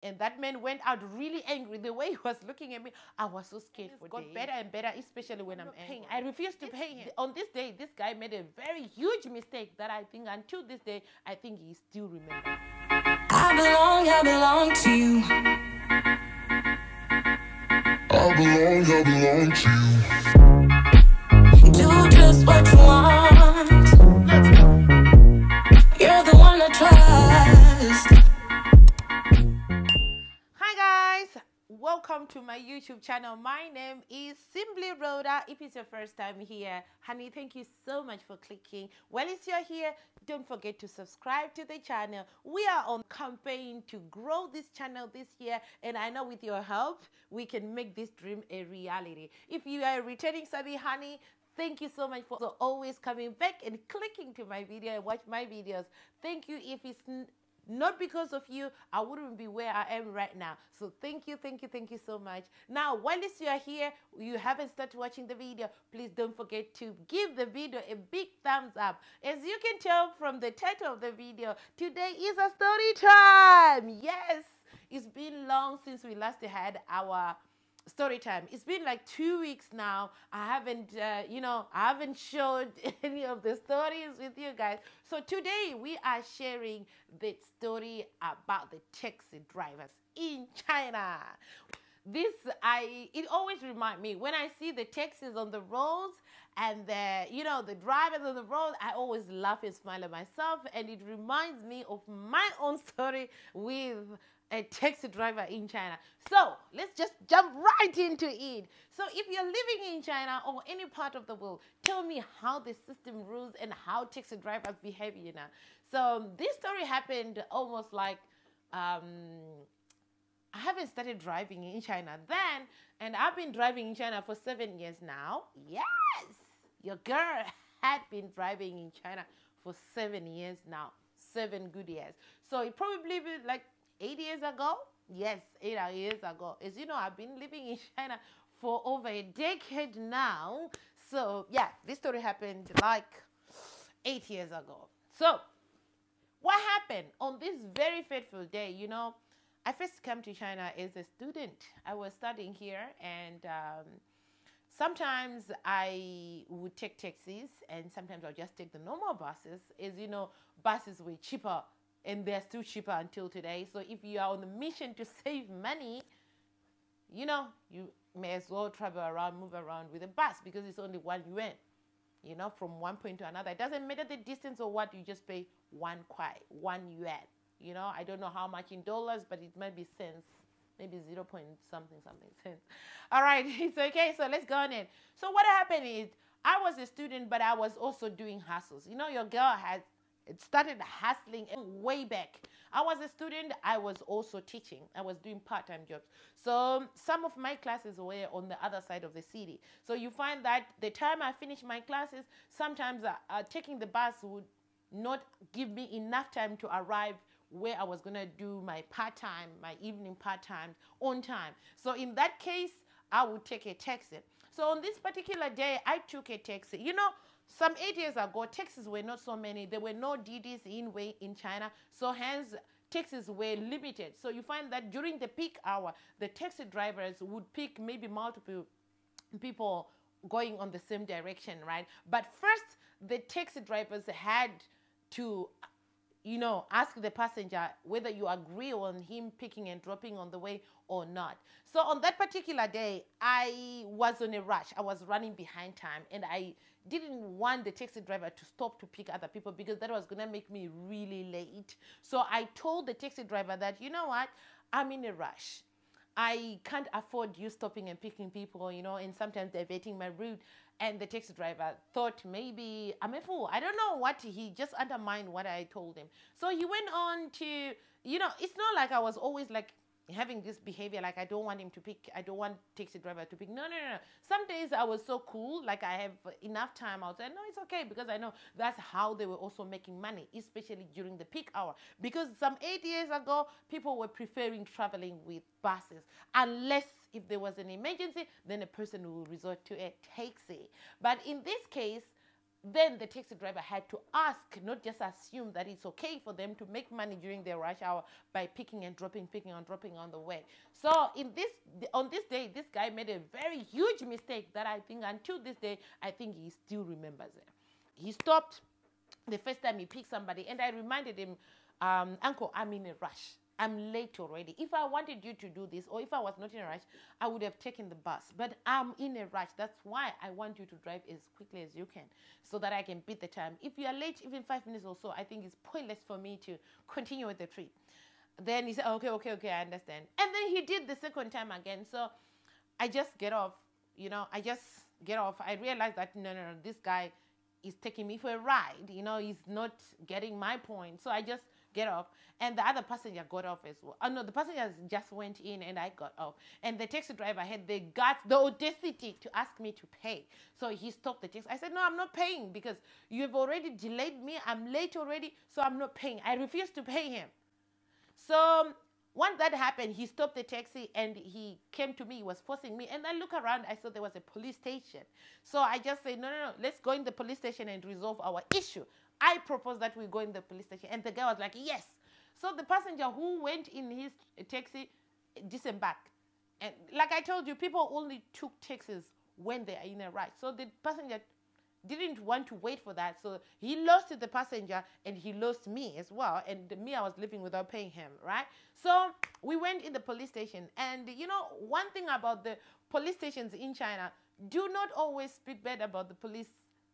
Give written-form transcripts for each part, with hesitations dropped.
And that man went out really angry. The way he was looking at me, I was so scared for days. It got better and better, especially when I'm angry. I refused to pay him. On this day, this guy made a very huge mistake that I think until this day, I think he still remembers. I belong to you. I belong to you. Do just what you want. Let's go. You're the one I trust. Hi guys, welcome to my YouTube channel. My name is simply Rodah. If it's your first time here, honey, thank you so much for clicking. Well, if you're here, don't forget to subscribe to the channel. We are on campaign to grow this channel this year, and I know with your help we can make this dream a reality. If you are a returning subby, honey, thank you so much for always coming back and clicking to my video and watch my videos. Thank you. If it's not because of you, I wouldn't be where I am right now. So thank you so much. Now, while you are here, you haven't started watching the video, please don't forget to give the video a big thumbs up. As you can tell from the title of the video, today is a story time. Yes, it's been long since we last had our story time. It's been like 2 weeks now. I haven't I haven't showed any of the stories with you guys. So today we are sharing the story about the taxi drivers in China. It always reminds me when I see the taxis on the roads and the drivers on the road, I always laugh and smile at myself, and it reminds me of my own story with a taxi driver in China. So let's just jump right into it. So if you're living in China or any part of the world, tell me how the system rules and how taxi drivers behave, So this story happened almost like I haven't started driving in China then, and I've been driving in China for 7 years now. Yes, your girl had been driving in China for 7 years now, 7 good years. So it probably be like 8 years ago. Yes, 8 years ago. As you know, I've been living in China for over a decade now. So yeah, this story happened like 8 years ago. So what happened on this very fateful day? I first came to China as a student. I was studying here, and sometimes I would take taxis, and sometimes I'll just take the normal buses. As you know, buses were cheaper, and they're still cheaper until today. So if you are on a mission to save money, you may as well travel around, move around with a bus, because it's only 1 yuan, from one point to another. It doesn't matter the distance or what, you just pay 1 kwai, 1 yuan. I don't know how much in dollars, but it might be cents, maybe 0 point something cents. All right, it's okay. So let's go on in. So what happened is, I was a student, but I was also doing hustles. Your girl had started hustling way back. I was a student. I was also teaching. I was doing part-time jobs. So some of my classes were on the other side of the city. So you find that the time I finished my classes, sometimes taking the bus would not give me enough time to arrive where I was going to do my part-time, my evening part-time on time. So in that case, I would take a taxi. So on this particular day, I took a taxi. Some 8 years ago, taxis were not so many. There were no DDs in China. So hence, taxis were limited. So you find that during the peak hour, the taxi drivers would pick maybe multiple people going on the same direction, right? But first, the taxi drivers had to ask the passenger whether you agree on him picking and dropping on the way or not. So on that particular day, I was on a rush. I was running behind time, and I didn't want the taxi driver to stop to pick other people, because that was going to make me really late. So I told the taxi driver that, you know what, I'm in a rush. I can't afford you stopping and picking people, and sometimes diverting my route. And the taxi driver thought maybe I'm a fool. I don't know what, he just undermined what I told him. So he went on to, it's not like I was always like having this behavior, like I don't want him to pick, I don't want taxi driver to pick. No. Some days I was so cool, like I have enough time. I'll say, no, it's okay, because I know that's how they were also making money, especially during the peak hour. Because some 8 years ago, people were preferring traveling with buses, unless if there was an emergency, then a person will resort to a taxi. But in this case, then the taxi driver had to ask, not just assume that it's okay for them to make money during their rush hour by picking and dropping on the way. So on this day, this guy made a very huge mistake that I think until this day, I think he still remembers it. He stopped the first time he picked somebody, and I reminded him, Uncle, I'm in a rush. I'm late already. If I wanted you to do this, or if I was not in a rush, I would have taken the bus. But I'm in a rush. That's why I want you to drive as quickly as you can so that I can beat the time. If you are late, even 5 minutes or so, I think it's pointless for me to continue with the trip. Then he said, okay, I understand. And then he did the second time again. So I just get off, I just get off. I realized that, no, this guy is taking me for a ride. He's not getting my point. So I just get off, and the other passenger got off as well. Oh no, the passengers just went in and I got off, and the taxi driver had the guts, the audacity to ask me to pay. So he stopped the taxi. I said, no, I'm not paying because you have already delayed me. I'm late already, so I'm not paying. I refused to pay him. So once that happened, he stopped the taxi and he came to me. He was forcing me, and I look around. I saw there was a police station. So I just said, no, let's go in the police station and resolve our issue. I proposed that we go in the police station, and the guy was like, yes. So the passenger who went in his taxi disembarked. And like I told you, people only took taxis when they are in a rush. So the passenger didn't want to wait for that. So he lost the passenger and he lost me as well. And me, I was leaving without paying him, right? So we went in the police station. And one thing about the police stations in China, do not always speak bad about the police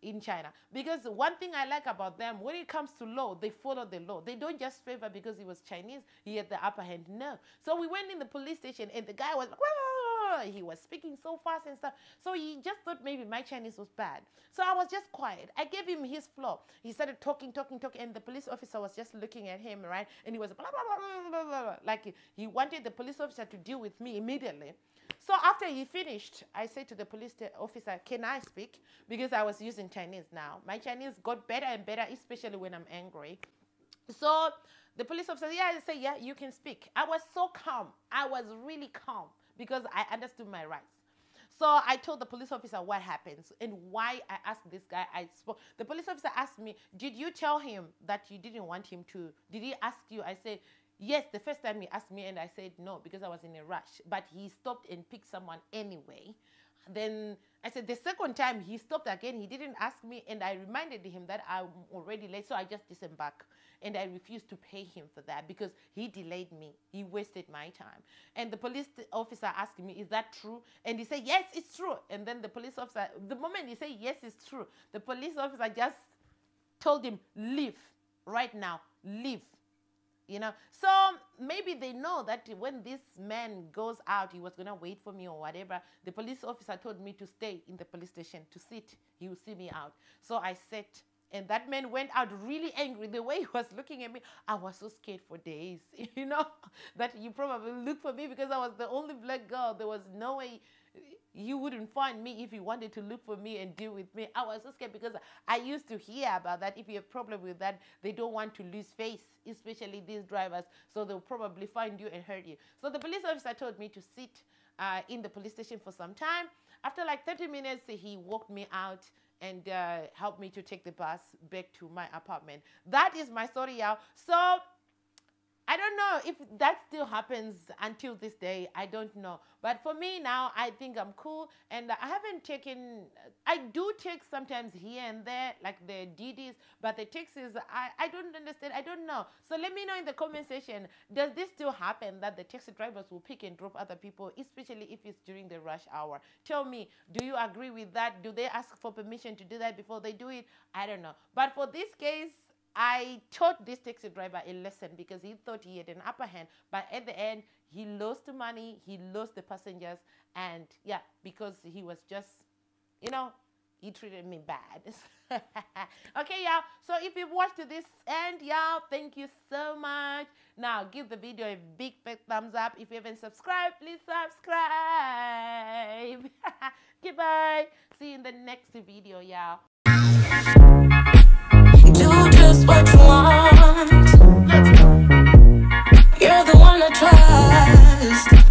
in China, because one thing I like about them, when it comes to law, they follow the law. They don't just favor because he was Chinese, he had the upper hand. No. So we went in the police station and the guy was like, he was speaking so fast and stuff. So he just thought maybe my Chinese was bad. So I was just quiet. I gave him his floor. He started talking, and the police officer was just looking at him, right? And he was blah, blah, blah, blah, blah, blah. Like he wanted the police officer to deal with me immediately. So after he finished, I said to the police officer, can I speak? Because I was using Chinese now. My Chinese got better and better, especially when I'm angry. So the police officer, I said, yeah, you can speak. I was so calm. I was really calm because I understood my rights. So I told the police officer what happens and why I asked this guy. I spoke. The police officer asked me, did you tell him that you didn't want him to? Did he ask you? I said, yes, the first time he asked me, and I said no because I was in a rush. But he stopped and picked someone anyway. Then I said the second time he stopped again. He didn't ask me, and I reminded him that I'm already late. So I just disembarked, and I refused to pay him for that because he delayed me. He wasted my time. And the police officer asked me, is that true? And he said, yes, it's true. And then the police officer, the moment he said, yes, it's true, the police officer just told him, leave right now, leave. So maybe they know that when this man goes out, he was going to wait for me or whatever. The police officer told me to stay in the police station, to sit. He will see me out. So I sat, and that man went out really angry. The way he was looking at me, I was so scared for days, that you probably looked for me because I was the only black girl. There was no way you wouldn't find me if you wanted to look for me and deal with me. I was so scared because I used to hear about that. If you have a problem with that, they don't want to lose face, especially these drivers. So they'll probably find you and hurt you. So the police officer told me to sit in the police station for some time. After like 30 minutes, he walked me out and helped me to take the bus back to my apartment. That is my story, y'all. So I don't know if that still happens until this day. I don't know. But for me now, I think I'm cool. And I do take sometimes here and there, like the DDs, but the taxis, I don't understand. I don't know. So let me know in the comment section, does this still happen that the taxi drivers will pick and drop other people, especially if it's during the rush hour? Tell me, do you agree with that? Do they ask for permission to do that before they do it? I don't know. But for this case, I taught this taxi driver a lesson because he thought he had an upper hand. But at the end, he lost the money, he lost the passengers, and yeah, because he was just, he treated me bad. Okay, y'all. So if you've watched to this end, y'all, thank you so much. Now, give the video a big fat thumbs up. If you haven't subscribed, please subscribe. Goodbye. See you in the next video, y'all. Do just what you want. You're the one I trust.